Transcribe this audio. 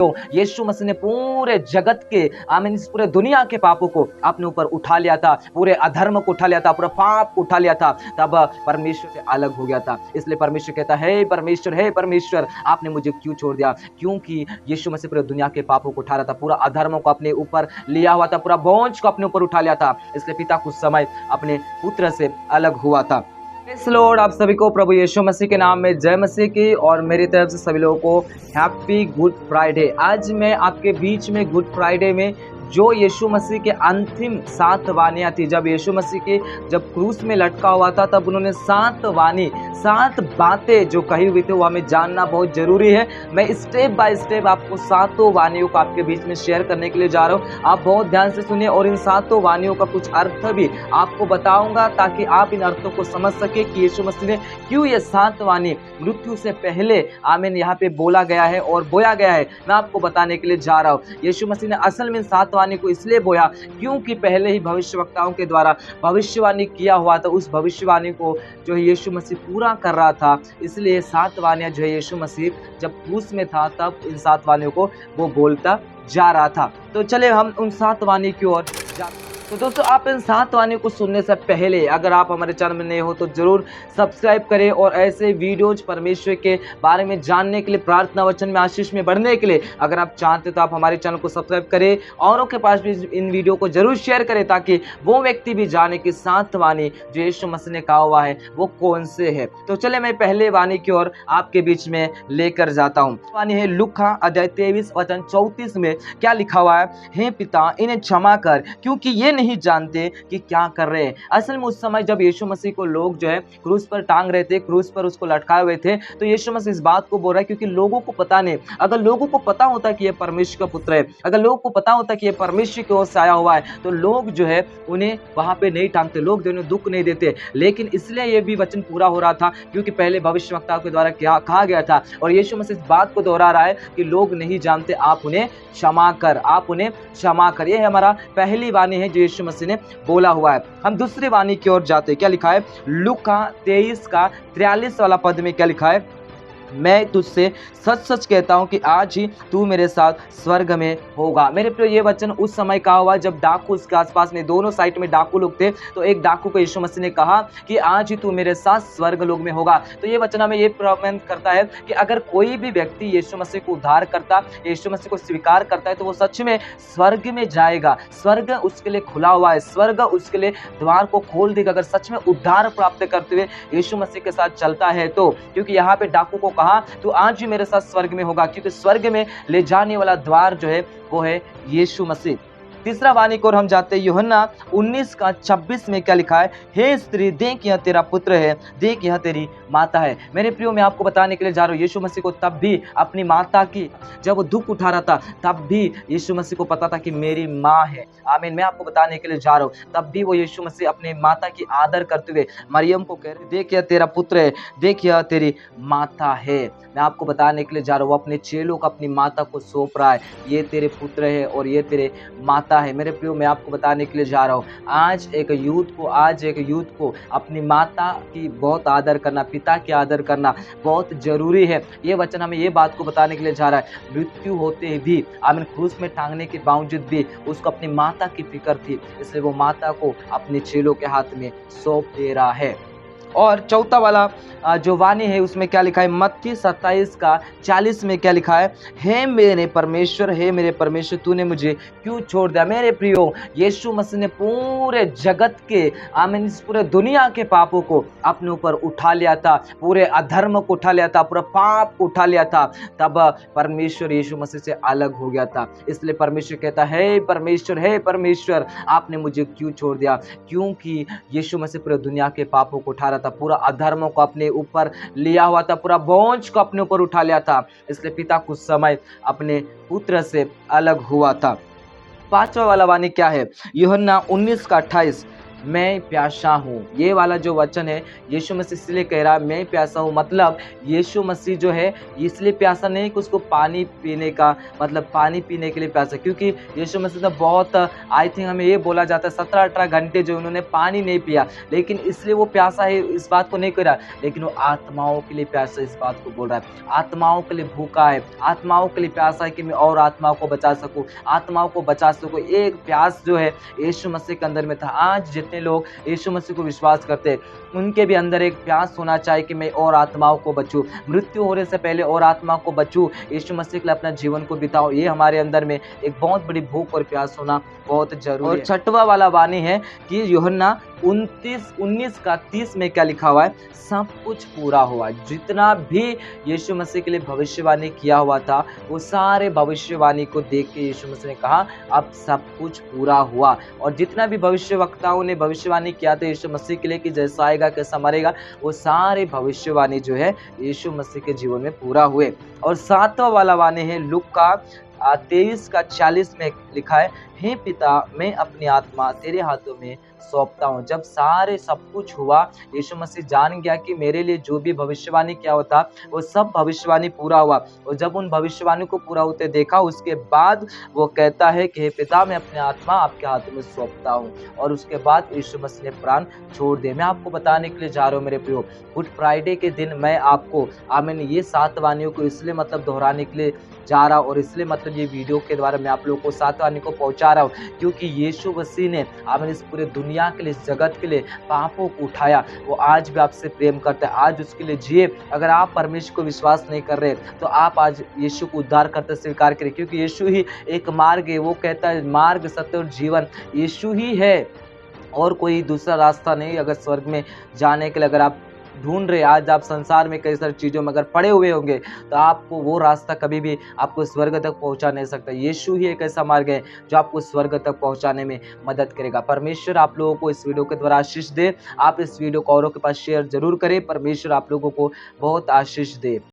तो यीशु मसीह ने पूरे जगत के आमीन इस पूरे दुनिया के पापों को अपने ऊपर उठा लिया था, पूरे अधर्म को उठा लिया था, पूरा पाप को उठा लिया था, तब परमेश्वर से अलग हो गया था। इसलिए परमेश्वर कहता है, हे परमेश्वर आपने मुझे क्यों छोड़ दिया? क्योंकि यीशु मसीह पूरे दुनिया के पापों को उठा रहा था, पूरा अधर्म को अपने ऊपर लिया हुआ था, पूरा बोझ को अपने ऊपर उठा लिया था। इसलिए पिता कुछ समय अपने पुत्र से अलग हुआ था। प्रेज़ लॉर्ड, आप सभी को प्रभु यीशु मसीह के नाम में जय मसीह की और मेरी तरफ से सभी लोगों को हैप्पी गुड फ्राइडे। आज मैं आपके बीच में गुड फ्राइडे में जो यीशु मसीह के अंतिम 7 वाणियाँ थी, जब यीशु मसीह के जब क्रूस में लटका हुआ था, तब उन्होंने 7 वाणी 7 बातें जो कही हुई थी वो हमें जानना बहुत जरूरी है। मैं स्टेप बाय स्टेप आपको 7 वाणियों को आपके बीच में शेयर करने के लिए जा रहा हूँ। आप बहुत ध्यान से सुनिए और इन 7 वाणियों का कुछ अर्थ भी आपको बताऊंगा, ताकि आप इन अर्थों को समझ सके कि यीशु मसीह ने क्यों ये 7 वाणी मृत्यु से पहले आमीन यहाँ पे बोला गया है और बोया गया है। मैं आपको बताने के लिए जा रहा हूँ। यीशु मसीह ने असल में 7 वाणी को इसलिए बोया क्योंकि पहले ही भविष्यवक्ताओं के द्वारा भविष्यवाणी किया हुआ था, उस भविष्यवाणी को जो है यीशु मसीह पूरा कर रहा था। इसलिए 7 वाणियां जो है यीशु मसीह जब क्रूस में था तब इन 7 वाणियों को वो बोलता जा रहा था। तो चले हम उन 7 वाणी की ओर जाते। तो दोस्तों, आप इन 7 वाणियों को सुनने से पहले अगर आप हमारे चैनल में नए हो तो जरूर सब्सक्राइब करें और ऐसे वीडियोज परमेश्वर के बारे में जानने के लिए, प्रार्थना वचन में आशीष में बढ़ने के लिए अगर आप चाहते तो आप हमारे चैनल को सब्सक्राइब करें, औरों के पास भी इन वीडियो को जरूर शेयर करें, ताकि वो व्यक्ति भी जाने कि 7 वाणी जो यीशु मसीह ने कहा हुआ है वो कौन से है। तो चले मैं पहले वाणी की ओर आपके बीच में लेकर जाता हूँ। वाणी है लूका अध्याय 23 वचन 34 में क्या लिखा हुआ है? हे पिता, इन्हें क्षमा कर, क्योंकि ये नहीं जानते कि क्या कर रहे हैं। असल में उस समय जब यीशु मसीह को लोग जो है क्रूस पर टांग रहे थे, क्रूस पर उसको लटकाए हुए थे, तो यीशु मसीह इस बात को बोल रहा है क्योंकि लोगों को पता नहीं। अगर लोगों को पता होता कि ये परमेश्वर का पुत्र है, अगर लोगों को पता होता कि ये परमेश्वर की ओर से आया हुआ है, तो लोग जो है उन्हें वहां पे नहीं टांगते, लोग जो उन्हें दुख नहीं देते। लेकिन इसलिए ये भी वचन पूरा हो रहा था क्योंकि पहले भविष्यवक्ताओं के द्वारा क्या कहा गया था, और यीशु मसीह इस बात को दोहरा रहा है कि लोग नहीं जानते, आप उन्हें क्षमा कर, आप उन्हें क्षमा कर। यह हमारा पहली वाणी है जो यीशु मसीह ने बोला हुआ है। हम दूसरी वाणी की ओर जाते हैं। क्या लिखा है? लूका 23 का 43 वाला पद में क्या लिखा है? मैं तुझसे सच सच कहता हूं कि आज ही तू मेरे साथ स्वर्ग में होगा। मेरे प्रिय, ये वचन उस समय कहा हुआ जब डाकू उसके आसपास में, दोनों साइड में डाकू लोग थे, तो एक डाकू को यीशु मसीह ने कहा कि आज ही तू मेरे साथ स्वर्ग लोक में होगा। तो ये वचन हमें ये प्रमाण करता है कि अगर कोई भी व्यक्ति यीशु मसीह को उद्धार करता, यीशु मसीह को स्वीकार करता है, तो वो सच में स्वर्ग में जाएगा। स्वर्ग उसके लिए खुला हुआ है, स्वर्ग उसके लिए द्वार को खोल देगा अगर सच में उद्धार प्राप्त करते हुए यीशु मसीह के साथ चलता है तो। क्योंकि यहाँ पे डाकू को कहा तो आज ही मेरे साथ स्वर्ग में होगा, क्योंकि स्वर्ग में ले जाने वाला द्वार जो है वो है यीशु मसीह। तीसरा वाणी को हम जाते हैं। यूहन्ना 19 का 26 में क्या लिखा है? हे स्त्री, देख यह तेरा पुत्र है, देख यह तेरी माता है। मेरे प्रियो, मैं आपको बताने के लिए जा रहा हूँ, यीशु मसीह को तब भी अपनी माता की जब वो दुख उठा रहा था, तब भी यीशु मसीह को पता था कि मेरी माँ है। आमीन। मैं आपको बताने के लिए जा रहा हूँ, तब भी वो यीशु मसीह अपनी माता की आदर करते हुए मरियम को कह रहे, देख यह तेरा पुत्र है, देख यह तेरी माता है। मैं आपको बताने के लिए जा रहा हूँ, वो अपने चेलों को अपनी माता को सौंप रहा है, ये तेरे पुत्र है और ये तेरे माता है। मेरे प्रियो, मैं आपको बताने के लिए जा रहा हूँ, आज एक यूथ को अपनी माता की बहुत आदर करना, पिता की आदर करना बहुत जरूरी है। ये वचन हमें ये बात को बताने के लिए जा रहा है। मृत्यु होते भी, आमीन, क्रूस में टांगने के बावजूद भी उसको अपनी माता की फिक्र थी, इसलिए वो माता को अपने चेलों के हाथ में सौंप दे रहा है। और चौथा वाला जो वाणी है उसमें क्या लिखा है? मत्ती 27 का 40 में क्या लिखा है? हे मेरे परमेश्वर, तूने मुझे क्यों छोड़ दिया? मेरे प्रियो, यीशु मसीह ने पूरे जगत के, आमीन, इस पूरे दुनिया के पापों को अपने ऊपर उठा लिया था, पूरे अधर्म को उठा लिया था, पूरा पाप को उठा लिया था, तब परमेश्वर यीशु मसीह से अलग हो गया था। इसलिए परमेश्वर कहता है, हे परमेश्वर आपने मुझे क्यों छोड़ दिया? क्योंकि यीशु मसीह पूरे दुनिया के पापों को उठा रहा था, पूरा अधर्म को अपने ऊपर लिया हुआ था, पूरा बोझ को अपने ऊपर उठा लिया था। इसलिए पिता कुछ समय अपने पुत्र से अलग हुआ था। पांचवा वाला वाणी क्या है? यूहन्ना 19 का 28। मैं प्यासा हूँ। ये वाला जो वचन है यीशु मसीह इसलिए कह रहा है मैं प्यासा हूँ, मतलब यीशु मसीह जो है इसलिए प्यासा नहीं कि उसको पानी पीने का मतलब पानी पीने के लिए प्यासा, क्योंकि यीशु मसीह तो बहुत आई थिंक हमें ये बोला जाता है 17-18 घंटे जो उन्होंने पानी नहीं पिया, लेकिन इसलिए वो प्यासा है इस बात को नहीं कह रहा, लेकिन वो आत्माओं के लिए प्यासा इस बात को बोल रहा है। आत्माओं के लिए भूखा है, आत्माओं के लिए प्यासा है कि मैं और आत्माओं को बचा सकूं, आत्माओं को बचा सकूं। एक प्यास जो है यीशु मसीह के अंदर में था। आज जितने लोग यीशु मसीह को विश्वास करते हैं उनके भी अंदर एक प्यास होना चाहिए कि मैं और आत्माओं को बचूं, मृत्यु होने से पहले और आत्माओं को बचूं, यीशु मसीह के लिए अपना जीवन को बिताऊं। ये हमारे अंदर में एक बहुत बड़ी भूख और प्यास होना बहुत जरूरी है। और छठवां वाला वाणी है कि यूहन्ना 29:19-30 में क्या लिखा हुआ है, सब कुछ पूरा हुआ। जितना भी यीशु मसीह के लिए भविष्यवाणी किया हुआ था वो सारे भविष्यवाणी को देख के यीशु मसीह ने कहा अब सब कुछ पूरा हुआ। और जितना भी भविष्यवक्ताओं ने भविष्यवाणी किया था यीशु मसीह के लिए कि जैसा आएगा कैसा मरेगा, वो सारे भविष्यवाणी जो है यीशु मसीह के जीवन में पूरा हुए। और सातवां वाला वाणी है लूका 23:40 में लिखा है, हे पिता मैं अपनी आत्मा तेरे हाथों में सौंपता हूँ। जब सारे सब कुछ हुआ यीशु मसीह जान गया कि मेरे लिए जो भी भविष्यवाणी क्या होता वो सब भविष्यवाणी पूरा हुआ। और जब उन भविष्यवाणी को पूरा होते देखा उसके बाद वो कहता है कि हे पिता मैं अपनी आत्मा आपके हाथों में सौंपता हूँ। और उसके बाद यीशु मसीह ने प्राण छोड़ दिए। मैं आपको बताने के लिए जा रहा हूँ मेरे प्रियो, गुड फ्राइडे के दिन मैं आपको आमीन ये 7 वाणियों को इसलिए मतलब दोहराने के लिए जा रहा हूँ और इसलिए मतलब ये वीडियो के द्वारा मैं आप लोगों को 7 वाणी को पहुंचा रहा हूँ, क्योंकि यीशु मसीह ने आमीन इस पूरे दुनिया के लिए, इस जगत के लिए पापों को उठाया। वो आज भी आपसे प्रेम करता है, आज उसके लिए जिए। अगर आप परमेश्वर को विश्वास नहीं कर रहे तो आप आज यीशु को उद्धार करते स्वीकार करें, क्योंकि यीशु ही एक मार्ग है। वो कहता है मार्ग सत्य और जीवन यीशु ही है और कोई दूसरा रास्ता नहीं। अगर स्वर्ग में जाने के लिए अगर आप ढूंढ रहे, आज आप संसार में कई सारी चीज़ों में अगर पड़े हुए होंगे तो आपको वो रास्ता कभी भी आपको स्वर्ग तक पहुंचा नहीं सकता। यीशु ही एक ऐसा मार्ग है जो आपको स्वर्ग तक पहुंचाने में मदद करेगा। परमेश्वर आप लोगों को इस वीडियो के द्वारा आशीष दे। आप इस वीडियो को औरों के पास शेयर जरूर करें। परमेश्वर आप लोगों को बहुत आशीष दे।